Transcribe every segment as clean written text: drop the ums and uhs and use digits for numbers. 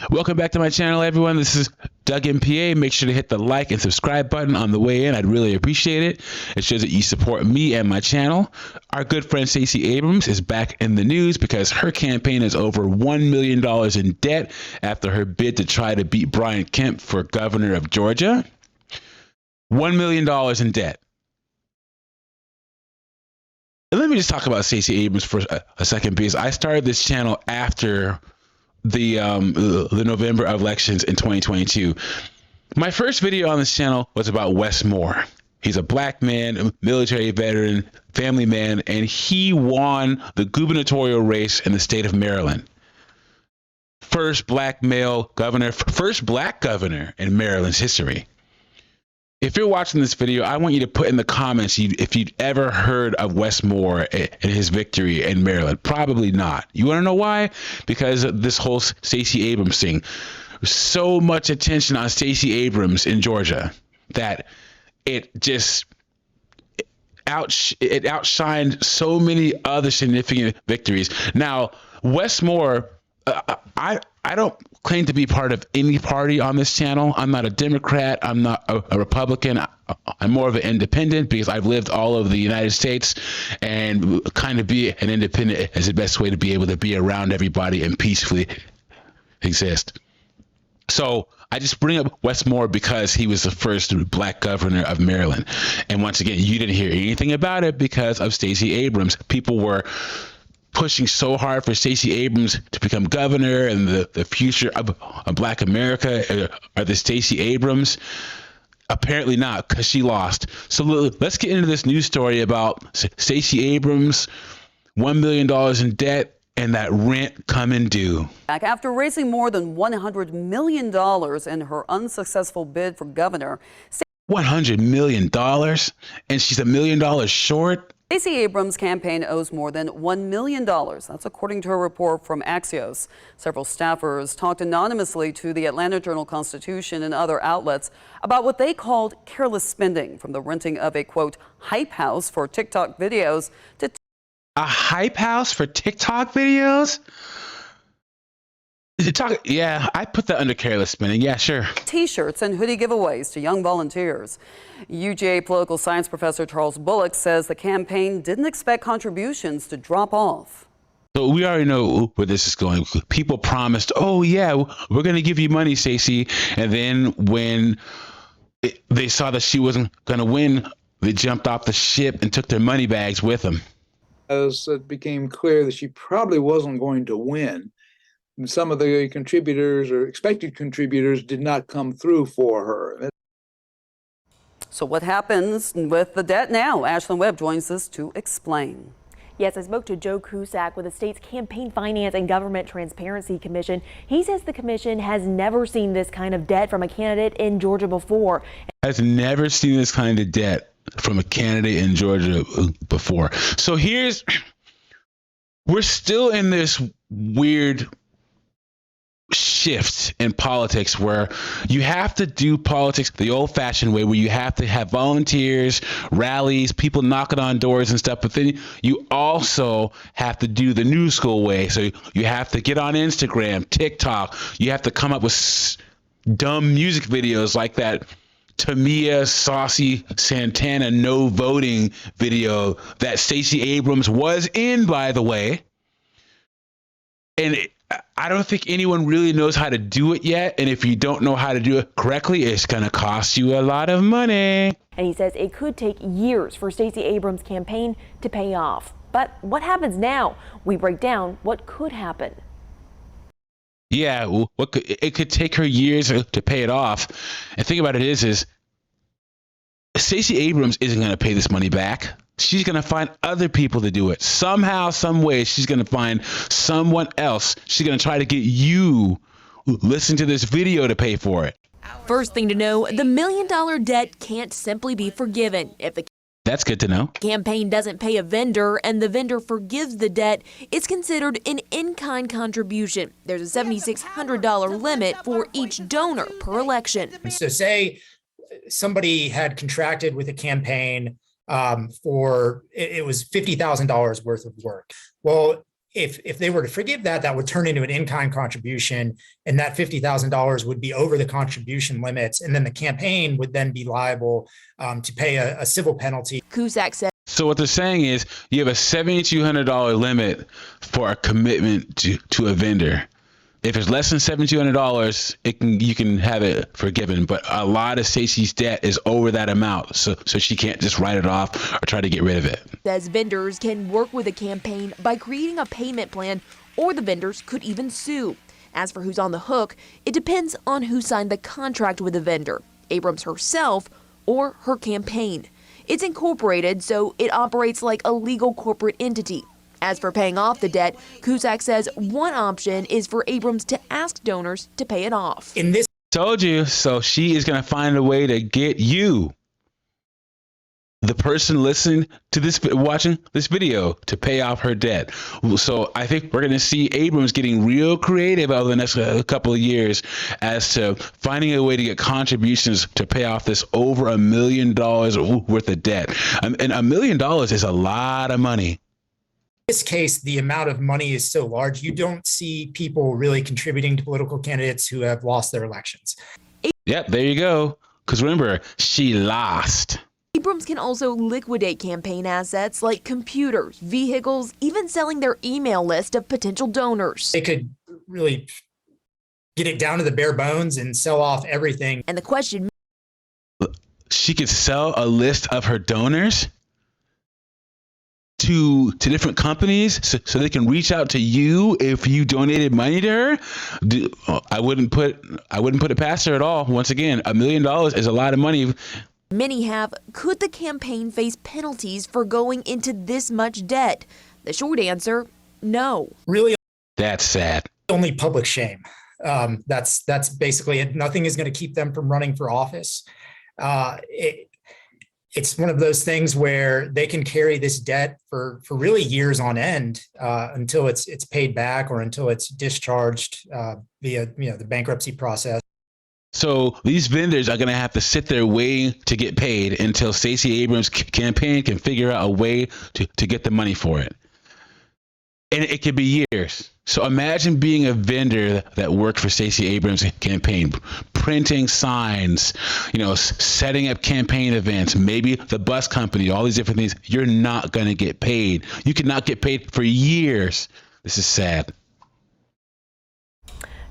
Welcome back to my channel, everyone. This is Doug MPA. Make sure to hit the like and subscribe button on the way in. I'd really appreciate it. It shows that you support me and my channel. Our good friend Stacey Abrams is back in the news because her campaign is over $1 million in debt after her bid to try to beat Brian Kemp for governor of Georgia. $1 million in debt. And let me just talk about Stacey Abrams for a second, because I started this channel after the November elections in 2022. My first video on this channel was about Wes Moore. He's a black man, a military veteran, family man, and he won the gubernatorial race in the state of Maryland. First black male governor, first black governor in Maryland's history. If you're watching this video, I want you to put in the comments if you'd ever heard of Wes Moore and his victory in Maryland. Probably not. You want to know why? Because of this whole Stacey Abrams thing. So much attention on Stacey Abrams in Georgia that it just outshined so many other significant victories. Now, Wes Moore, I don't claim to be part of any party on this channel. I'm not a Democrat. I'm not a Republican. I'm more of an independent because I've lived all over the United States, and kind of be an independent is the best way to be able to be around everybody and peacefully exist. So I just bring up Wes Moore because he was the first black governor of Maryland. And once again, you didn't hear anything about it because of Stacey Abrams. People were pushing so hard for Stacey Abrams to become governor and the future of Black America are the Stacey Abrams. Apparently not, because she lost. So let's get into this news story about Stacey Abrams, $1 million in debt, and that rent coming due. After raising more than $100 million in her unsuccessful bid for governor. $100 million? And she's $1 million short? Stacey Abrams' campaign owes more than $1 million. That's according to a report from Axios. Several staffers talked anonymously to the Atlanta Journal-Constitution and other outlets about what they called careless spending, from the renting of a, quote, hype house for TikTok videos to... A hype house for TikTok videos? Yeah, I put that under careless spending. Yeah, sure. T-shirts and hoodie giveaways to young volunteers. UGA political science professor Charles Bullock says the campaign didn't expect contributions to drop off. So we already know where this is going. People promised, oh yeah, we're going to give you money, Stacey. And then when they saw that she wasn't going to win, they jumped off the ship and took their money bags with them. As it became clear that she probably wasn't going to win, and some of the contributors or expected contributors did not come through for her. So what happens with the debt now? Ashlyn Webb joins us to explain. Yes, I spoke to Joe Cusack with the state's Campaign Finance and Government Transparency Commission. He says the commission has never seen this kind of debt from a candidate in Georgia before. Has never seen this kind of debt from a candidate in Georgia before. So we're still in this weird shift in politics where you have to do politics the old-fashioned way, where you have to have volunteers, rallies, people knocking on doors and stuff, but then you also have to do the new school way. So you have to get on Instagram, TikTok, you have to come up with dumb music videos like that Tamia Saucy Santana no voting video that Stacey Abrams was in, by the way. And I don't think anyone really knows how to do it yet. And if you don't know how to do it correctly, it's going to cost you a lot of money. And he says it could take years for Stacey Abrams' campaign to pay off. But what happens now? We break down what could happen. Yeah, it could take her years to pay it off. And the thing about it is Stacey Abrams isn't going to pay this money back. She's going to find other people to do it. Somehow, some way, she's going to find someone else. She's going to try to get you listen to this video to pay for it. First thing to know, the $1 million debt can't simply be forgiven. If the That's good to know. campaign doesn't pay a vendor and the vendor forgives the debt, it's considered an in-kind contribution. There's a $7,600 limit for each donor per election. So say somebody had contracted with a campaign for, it was $50,000 worth of work. Well, if they were to forgive that, that would turn into an in-kind contribution, and that $50,000 would be over the contribution limits, and then the campaign would then be liable to pay a civil penalty. Cusack said. So what they're saying is you have a $7,200 limit for a commitment to a vendor. If it's less than $7,200, you can have it forgiven. But a lot of Stacey's debt is over that amount, so she can't just write it off or try to get rid of it. Says vendors can work with a campaign by creating a payment plan, or the vendors could even sue. As for who's on the hook, it depends on who signed the contract with the vendor, Abrams herself or her campaign. It's incorporated, so it operates like a legal corporate entity. As for paying off the debt, Cusack says one option is for Abrams to ask donors to pay it off. In this, Told you. So she is going to find a way to get you, the person listening to this, watching this video, to pay off her debt. So I think we're going to see Abrams getting real creative over the next couple of years as to finding a way to get contributions to pay off this over $1 million worth of debt. And $1 million is a lot of money. this case, the amount of money is so large, you don't see people really contributing to political candidates who have lost their elections. Yep, there you go. Because remember, she lost. Abrams can also liquidate campaign assets like computers, vehicles, even selling their email list of potential donors. They could really get it down to the bare bones and sell off everything. And the question, She could sell a list of her donors to different companies so they can reach out to you if you donated money to her. I wouldn't put it past her at all. Once again, $1 million is a lot of money. many have, could the campaign face penalties for going into this much debt? The short answer, no. Really, That's sad. only public shame. That's basically it. Nothing is going to keep them from running for office. It's one of those things where they can carry this debt for really years on end until it's paid back or until it's discharged via the bankruptcy process. So these vendors are going to have to sit there waiting to get paid until Stacey Abrams' campaign can figure out a way to get the money for it. And it could be years. So imagine being a vendor that worked for Stacey Abrams' campaign, printing signs, setting up campaign events, maybe the bus company, all these different things. You're not going to get paid. You could not get paid for years. This is sad.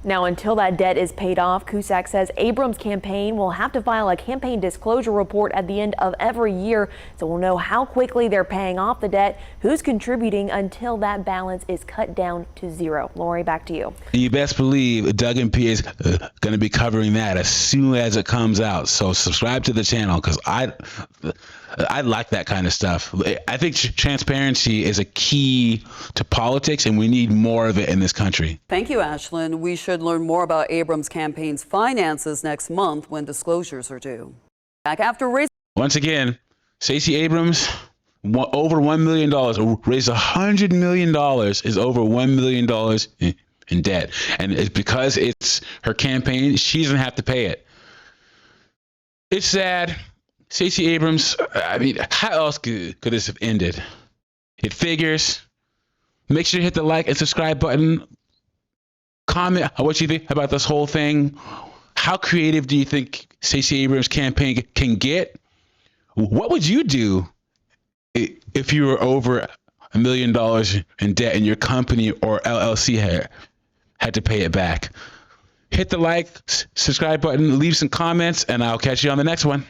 Now, until that debt is paid off, Cusack says Abrams' campaign will have to file a campaign disclosure report at the end of every year, so we'll know how quickly they're paying off the debt, who's contributing until that balance is cut down to zero. Lori, back to you. You best believe Doug and P is going to be covering that as soon as it comes out. So subscribe to the channel because I like that kind of stuff. I think transparency is a key to politics, and we need more of it in this country. Thank you, Ashlyn. We should learn more about Abrams' campaign's finances next month when disclosures are due. Back after raising. Once again, Stacey Abrams, over $1 million, raised $100 million, is over $1 million in debt. And it's because it's her campaign, she doesn't have to pay it. It's sad. Stacey Abrams, how else could this have ended? It figures. Make sure to hit the like and subscribe button. Comment what you think about this whole thing. How creative do you think Stacey Abrams' campaign can get? What would you do if you were over $1 million in debt and your company or LLC had to pay it back? Hit the like, subscribe button, leave some comments, and I'll catch you on the next one.